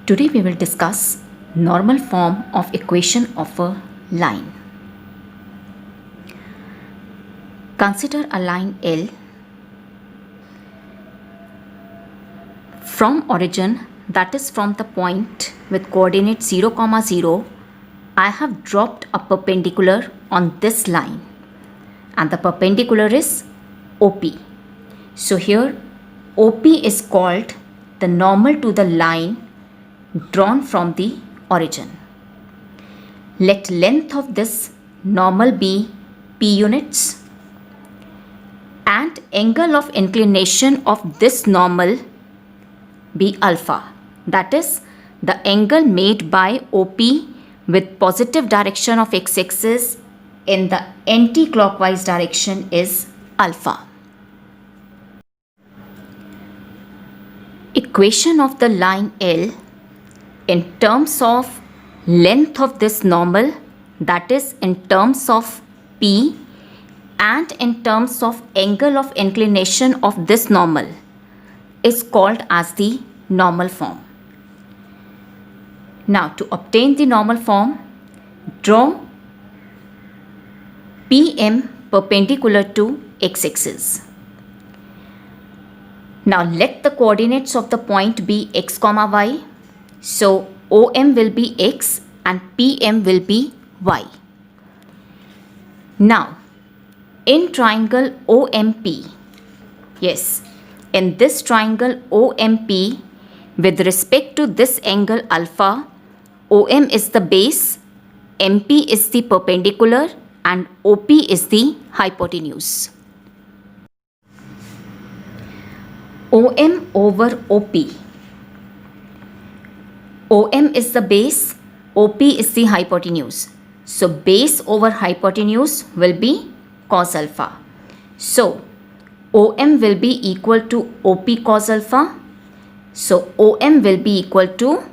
Today we will discuss normal form of equation of a line. Consider a line L from origin, that is from the point with coordinate 0, 0. I have dropped a perpendicular on this line and the perpendicular is OP. So here OP is called the normal to the line drawn from the origin. Let length of this normal be P units and angle of inclination of this normal be alpha. That is the angle made by OP with positive direction of x-axis in the anti-clockwise direction is alpha. Equation of the line L in terms of length of this normal, that is in terms of P and in terms of angle of inclination of this normal is called as the normal form. Now to obtain the normal form, draw PM perpendicular to x-axis. Now let the coordinates of the point be x, y. So OM will be x and PM will be y. Now in triangle OMP, yes, in this triangle OMP, with respect to this angle alpha, OM is the base, MP is the perpendicular and OP is the hypotenuse. OM over OP. OM is the base, OP is the hypotenuse. So base over hypotenuse will be cos alpha. So OM will be equal to OP cos alpha. So OM will be equal to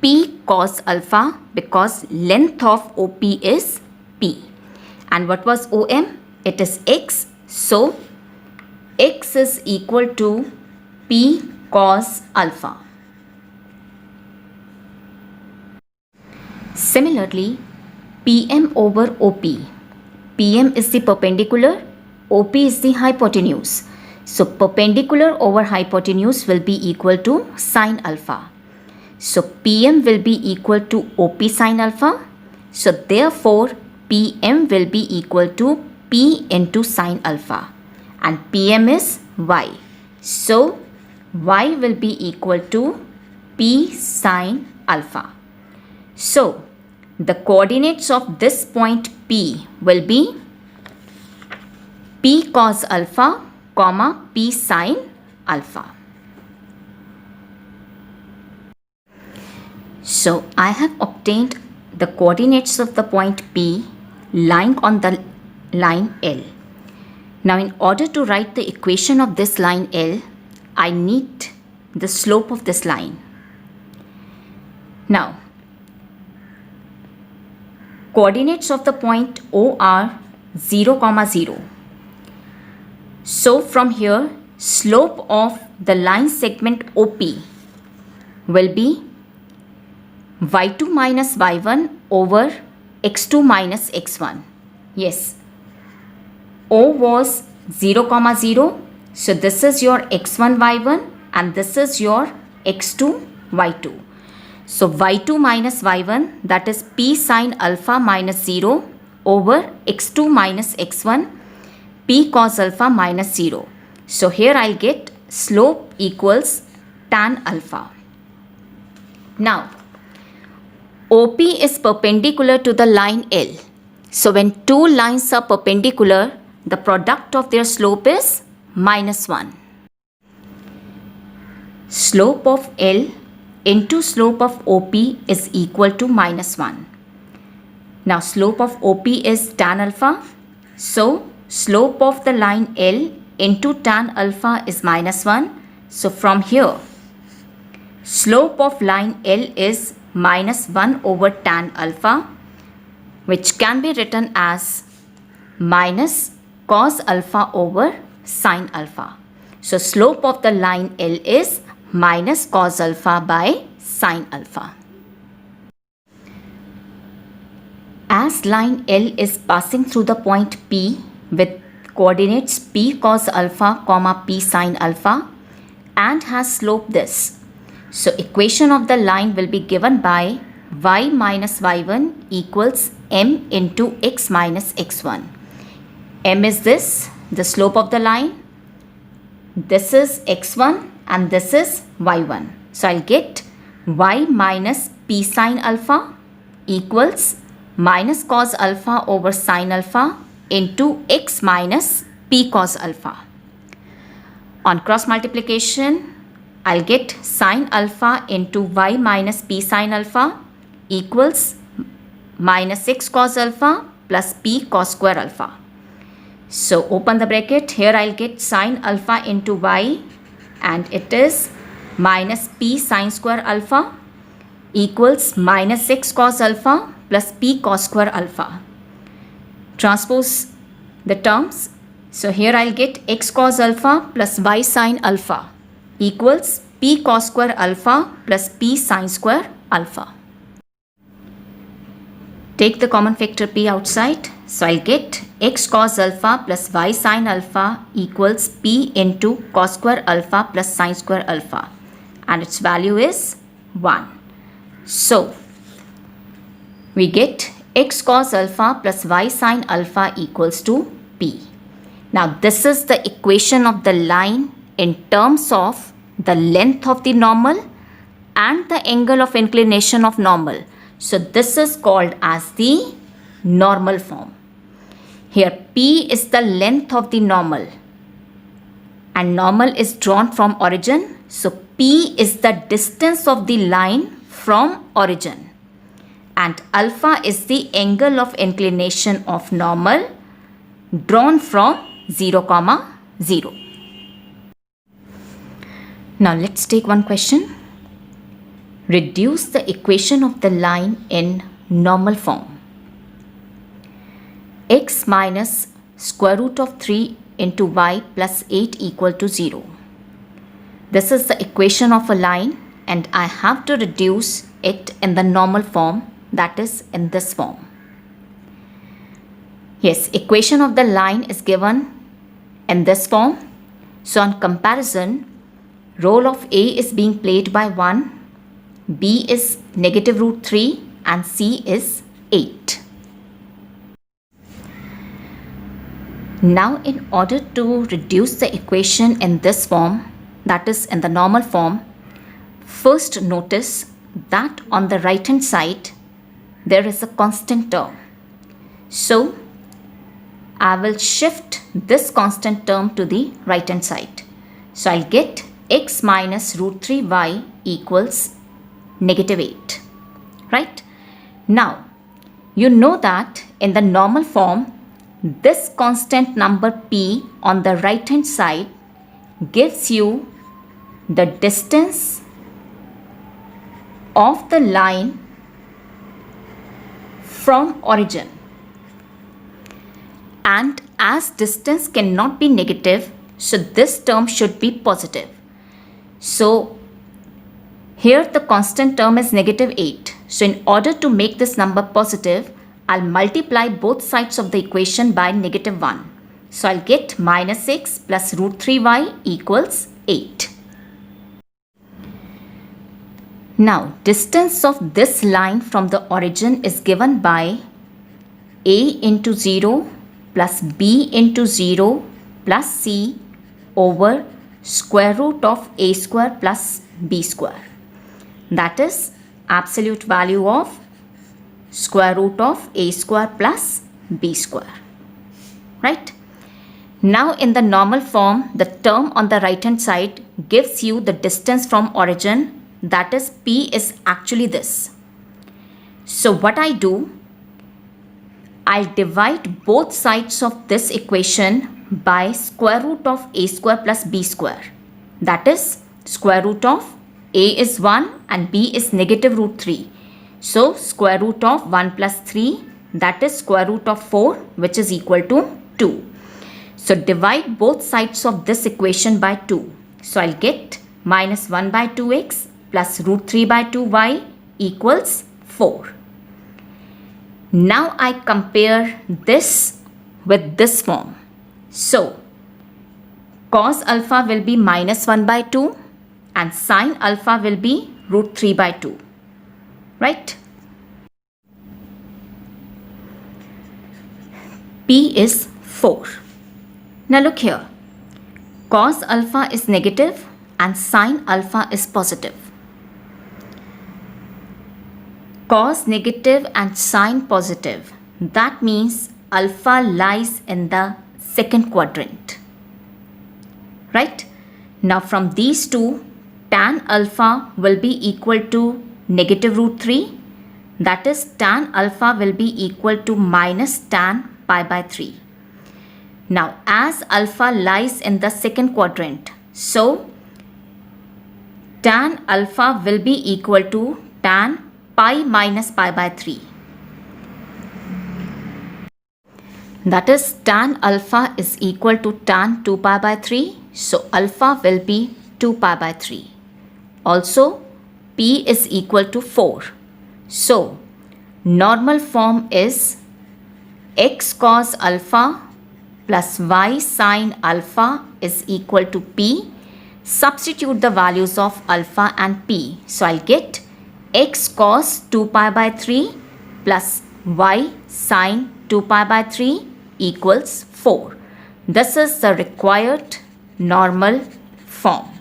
P cos alpha because length of OP is P. And what was OM? It is x. So x is equal to P cos alpha. Similarly, PM over OP. PM is the perpendicular, OP is the hypotenuse. So perpendicular over hypotenuse will be equal to sine alpha. So PM will be equal to OP sine alpha. So therefore PM will be equal to P into sine alpha and PM is Y. So Y will be equal to P sine alpha. So the coordinates of this point P will be P cos alpha, comma P sine alpha. So I have obtained the coordinates of the point P lying on the line L. Now in order to write the equation of this line L, I need the slope of this line. Now coordinates of the point O are 0, 0. So from here, slope of the line segment OP will be y2 minus y1 over x2 minus x1. Yes, O was 0, 0. So this is your x1, y1 and this is your x2, y2. So y2 minus y1, that is P sine alpha minus 0 over x2 minus x1, P cos alpha minus 0. So here I'll get slope equals tan alpha. Now OP is perpendicular to the line L. So when two lines are perpendicular, the product of their slope is -1. Slope of L into slope of OP is equal to -1. Now slope of OP is tan alpha. So slope of the line L into tan alpha is -1. So from here, slope of line L is -1 over tan alpha, which can be written as minus cos alpha over sine alpha. So slope of the line L is minus cos alpha by sine alpha. As line L is passing through the point P with coordinates P cos alpha comma P sine alpha and has slope this. So equation of the line will be given by y minus y1 equals m into x minus x1. M is this, the slope of the line. This is x1 and this is y1. So I'll get y minus P sine alpha equals minus cos alpha over sine alpha into x minus P cos alpha. On cross multiplication, I'll get sine alpha into y minus P sine alpha equals minus x cos alpha plus P cos square alpha. So open the bracket. Here I'll get sine alpha into y and it is minus P sine square alpha equals minus x cos alpha plus P cos square alpha. Transpose the terms. So here I'll get x cos alpha plus y sine alpha equals P cos square alpha plus P sine square alpha. Take the common factor P outside. So I'll get x cos alpha plus y sine alpha equals P into cos square alpha plus sine square alpha and its value is 1. So we get x cos alpha plus y sine alpha equals to P. Now this is the equation of the line in terms of the length of the normal and the angle of inclination of normal. So this is called as the normal form. Here P is the length of the normal and normal is drawn from origin. So P is the distance of the line from origin and alpha is the angle of inclination of normal drawn from 0, 0. Now let's take one question. Reduce the equation of the line in normal form. X minus square root of 3 into y plus 8 equal to 0. This is the equation of a line and I have to reduce it in the normal form, that is in this form. Yes, equation of the line is given in this form. So on comparison, role of A is being played by 1, B is negative root 3 and C is 8. Now in order to reduce the equation in this form, that is in the normal form, first notice that on the right hand side there is a constant term. So I will shift this constant term to the right hand side. So I'll get x minus root 3y equals negative 8. Right? Now, you know that in the normal form, this constant number p on the right hand side gives you the distance of the line from origin. And as distance cannot be negative, so this term should be positive. So here the constant term is negative 8. So in order to make this number positive, I'll multiply both sides of the equation by negative 1. So I'll get minus x plus root 3y equals 8. Now distance of this line from the origin is given by a into 0 plus b into 0 plus c over square root of a square plus b square. That is absolute value of square root of a square plus b square. Right? Now in the normal form, the term on the right hand side gives you the distance from origin, that is p is actually this. So what I do, I'll divide both sides of this equation by square root of a square plus b square. That is square root of a is 1 and b is negative root 3. So square root of 1 plus 3, that is square root of 4, which is equal to 2. So divide both sides of this equation by 2. So I'll get minus 1 by 2x plus root 3 by 2y equals 4. Now I compare this with this form. So, cos alpha will be minus 1 by 2 and sin alpha will be root 3 by 2. Right? P is 4. Now look here. Cos alpha is negative and sin alpha is positive. Cos negative and sin positive. That means alpha lies in the second quadrant. Right? Now from these two, tan alpha will be equal to negative root 3. That is, tan alpha will be equal to minus tan pi by 3. Now as alpha lies in the second quadrant, so tan alpha will be equal to tan pi minus pi by 3. That is, tan alpha is equal to tan 2 pi by 3. So alpha will be 2 pi by 3. Also, P is equal to 4. So normal form is x cos alpha plus y sin alpha is equal to P. Substitute the values of alpha and P. So I'll get x cos 2 pi by 3 plus y sin 2 pi by 3 equals 4. This is the required normal form.